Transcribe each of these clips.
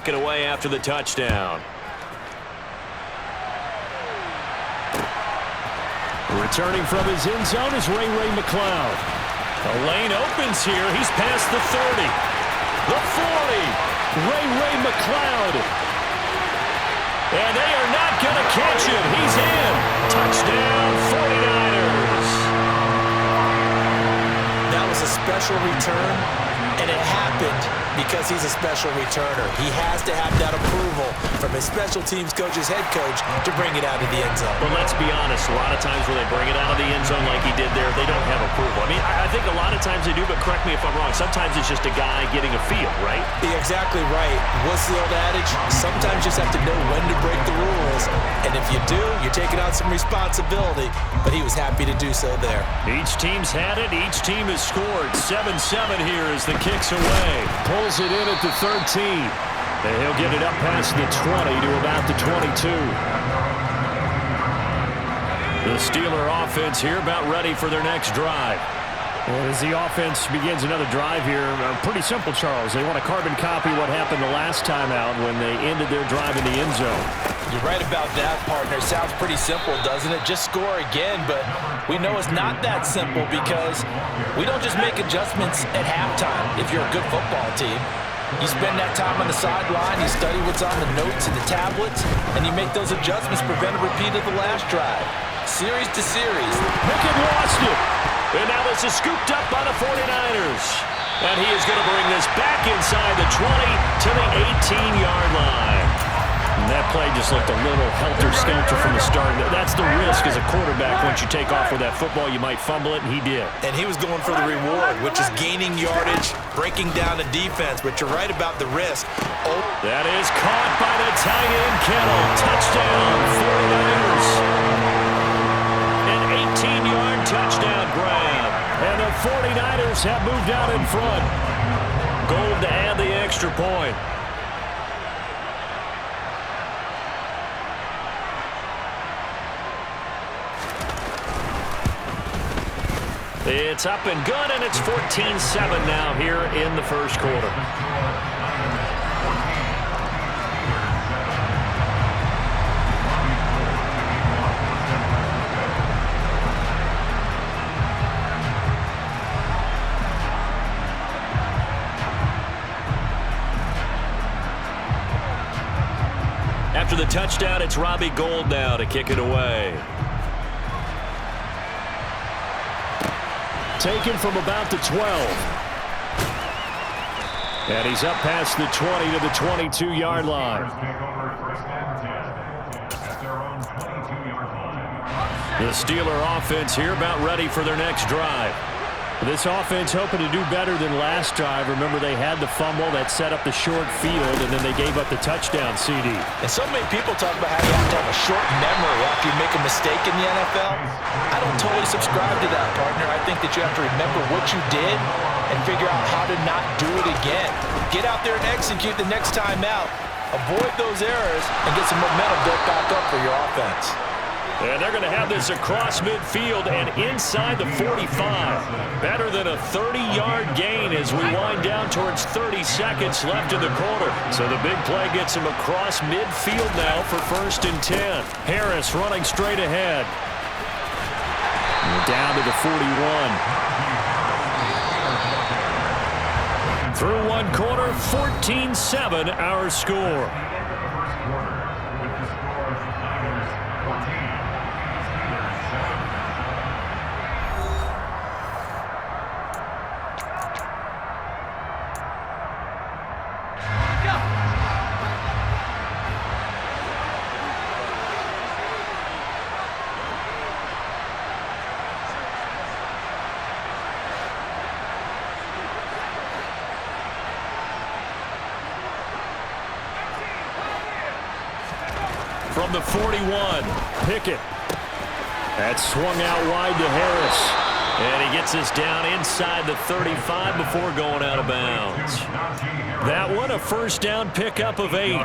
it away after the touchdown. Returning from his end zone is Ray McCloud. The lane opens here. He's past the 30. The 40. Ray McCloud. And they are not going to catch him. He's in. Touchdown, 49ers. That was a special return, and it happened because he's a special returner. He has to have that approval from his special teams coach's head coach to bring it out of the end zone. But let's be honest, a lot of times when they bring it out of the end zone like he did there, they don't have approval. I mean, I think a lot of times they do, but correct me if I'm wrong. Sometimes it's just a guy getting a feel, right? You're exactly right. What's the old adage? Sometimes you just have to know when to break the rules. And if you do, you're taking on some responsibility. But he was happy to do so there. Each team's had it. Each team has scored. 7-7 here as the kick's away. Pulls it in at the 13. And he'll get it up past the 20 to about the 22. The Steeler offense here about ready for their next drive. Well, as the offense begins another drive here, pretty simple, Charles. They want to carbon copy what happened the last time out when they ended their drive in the end zone. You're right about that, partner. Sounds pretty simple, doesn't it? Just score again, but we know it's not that simple because we don't just make adjustments at halftime if you're a good football team. You spend that time on the sideline, you study what's on the notes and the tablets, and you make those adjustments, prevent a repeat of the last drive. Series to series. Pickett lost it. And now this is scooped up by the 49ers. And he is going to bring this back inside the 20 to the 18-yard line. And that play just looked a little helter-skelter from the start. That's the risk as a quarterback. Once you take off with that football, you might fumble it, and he did. And he was going for the reward, which is gaining yardage, breaking down the defense. But you're right about the risk. Oh. That is caught by the tight end, Kittle. Touchdown, 49ers. An 18-yard touchdown grab. And the 49ers have moved out in front. Gold to add the extra point. It's up and good, and it's 14-7 now here in the first quarter. After the touchdown, it's Robbie Gould now to kick it away. Taken from about the 12. And he's up past the 20 to the 22-yard line. The Steeler offense here about ready for their next drive. This offense hoping to do better than last drive. Remember, they had the fumble that set up the short field, and then they gave up the touchdown CD. And so many people talk about how you have to have a short memory after you make a mistake in the NFL. I don't totally subscribe to that, partner. I think that you have to remember what you did and figure out how to not do it again. Get out there and execute the next time out. Avoid those errors and get some momentum built back up for your offense. And they're going to have this across midfield and inside the 45. Better than a 30-yard gain as we wind down towards 30 seconds left in the quarter. So the big play gets him across midfield now for 1st and 10. Harris running straight ahead. And down to the 41. Through one quarter, 14-7 our score. From the 41, Pickett. That swung out wide to Harris. And he gets us down inside the 35 before going out of bounds. That one, a first down pickup of 8.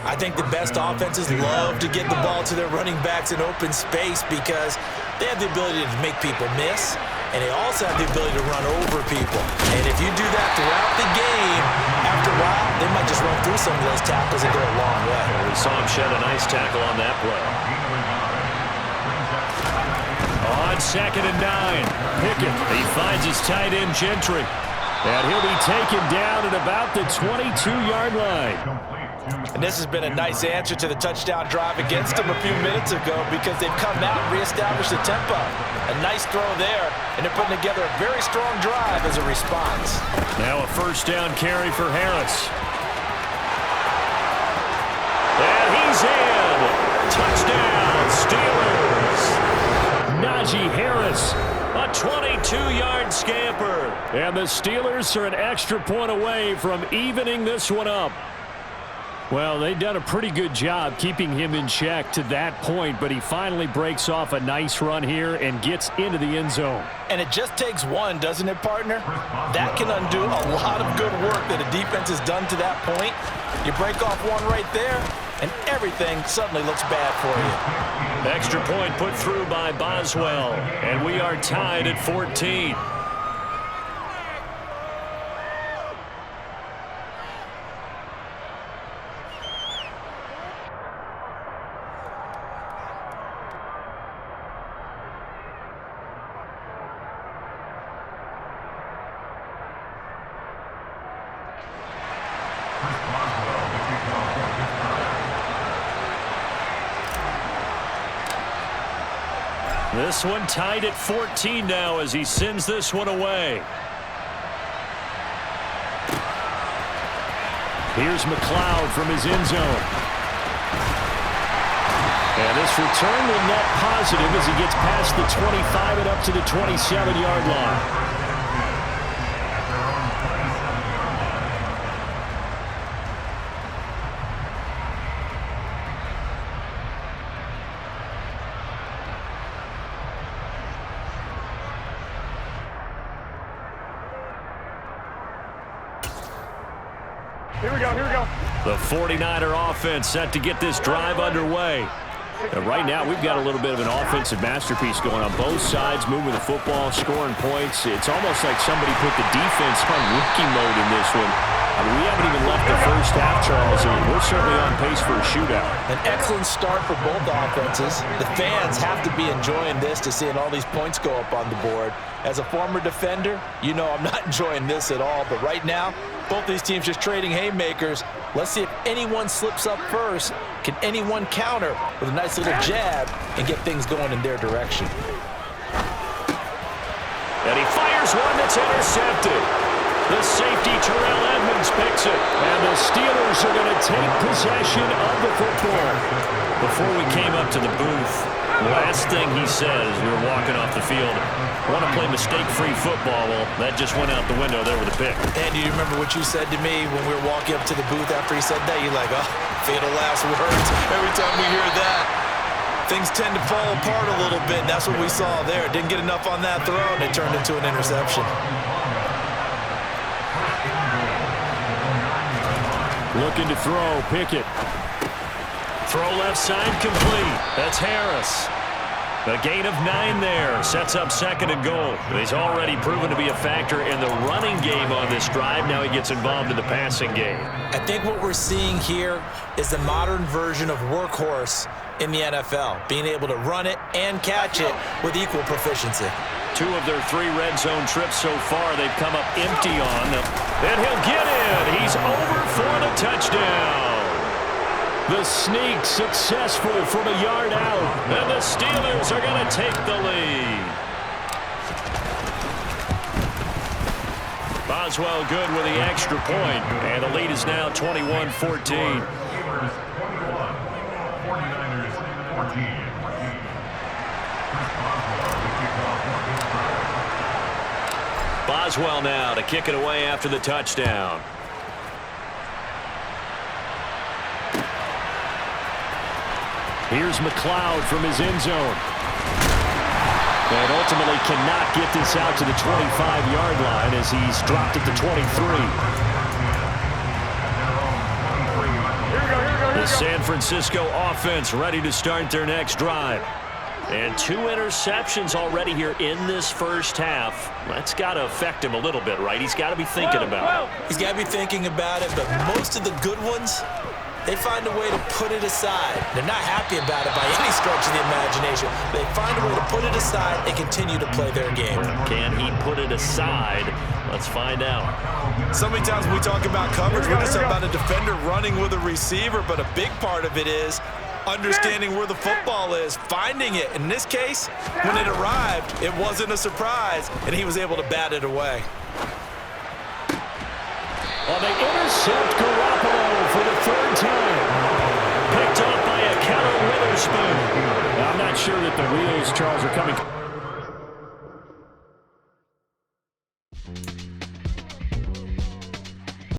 I think the best offenses love to get the ball to their running backs in open space because they have the ability to make people miss, and they also have the ability to run over people. And if you do that throughout the game, after while, they might just run through some of those tackles and go a long way. Well, we saw him shed a nice tackle on that play. On 2nd and 9, Pickett. He finds his tight end, Gentry. And he'll be taken down at about the 22-yard line. And this has been a nice answer to the touchdown drive against them a few minutes ago because they've come out and reestablished the tempo. A nice throw there, and they're putting together a very strong drive as a response. Now a first down carry for Harris. And he's in. Touchdown, Steelers. Najee Harris, a 22-yard scamper. And the Steelers are an extra point away from evening this one up. Well, they've done a pretty good job keeping him in check to that point, but he finally breaks off a nice run here and gets into the end zone. And it just takes one, doesn't it, partner? That can undo a lot of good work that a defense has done to that point. You break off one right there, and everything suddenly looks bad for you. Extra point put through by Boswell, and we are tied at 14. This one tied at 14 now as he sends this one away. Here's McLeod from his end zone. And this return will net positive as he gets past the 25 and up to the 27-yard line. Here we go. The 49er offense set to get this drive underway. And right now, we've got a little bit of an offensive masterpiece going on both sides, moving the football, scoring points. It's almost like somebody put the defense on rookie mode in this one. I mean, we haven't even left the first half, Charles, and we're certainly on pace for a shootout. An excellent start for both offenses. The fans have to be enjoying this to seeing all these points go up on the board. As a former defender, you know I'm not enjoying this at all. But right now, both these teams just trading haymakers. Let's see if anyone slips up first. Can anyone counter with a nice little jab and get things going in their direction? And he fires one that's intercepted. The safety, Terrell Edmonds, picks it. And the Steelers are going to take possession of the football. Before we came up to the booth, the last thing he said as we were walking off the field, I want to play mistake-free football. Well, that just went out the window there with a pick. And do you remember what you said to me when we were walking up to the booth after he said that? You're like, oh, fatal last words. Every time we hear that, things tend to fall apart a little bit. That's what we saw there. Didn't get enough on that throw, and it turned into an interception. Looking to throw, Pickett. Throw left side complete. That's Harris. A gain of 9 there. Sets up 2nd and goal. He's already proven to be a factor in the running game on this drive. Now he gets involved in the passing game. I think what we're seeing here is the modern version of workhorse in the NFL. Being able to run it and catch it with equal proficiency. 2 of their 3 red zone trips so far, they've come up empty on them. And he'll get in. He's over for the touchdown. The sneak successful from a yard out. And the Steelers are going to take the lead. Boswell good with the extra point. And the lead is now 21-14. 49ers 14. Boswell now to kick it away after the touchdown. Here's McLeod from his end zone. And ultimately cannot get this out to the 25-yard line as he's dropped at the 23. The San Francisco offense ready to start their next drive. And 2 interceptions already here in this first half. That's got to affect him a little bit, right? He's got to be thinking about it. He's got to be thinking about it, but most of the good ones, they find a way to put it aside. They're not happy about it by any stretch of the imagination. They find a way to put it aside and continue to play their game. Can he put it aside? Let's find out. So many times when we talk about coverage, we're just about a defender running with a receiver, but a big part of it is understanding where the football is, finding it. In this case, when it arrived, it wasn't a surprise, and he was able to bat it away. Well, they intercept Garoppolo for the 3rd time. Picked up by a Keller Witherspoon. I'm not sure that the wheels, Charles, are coming.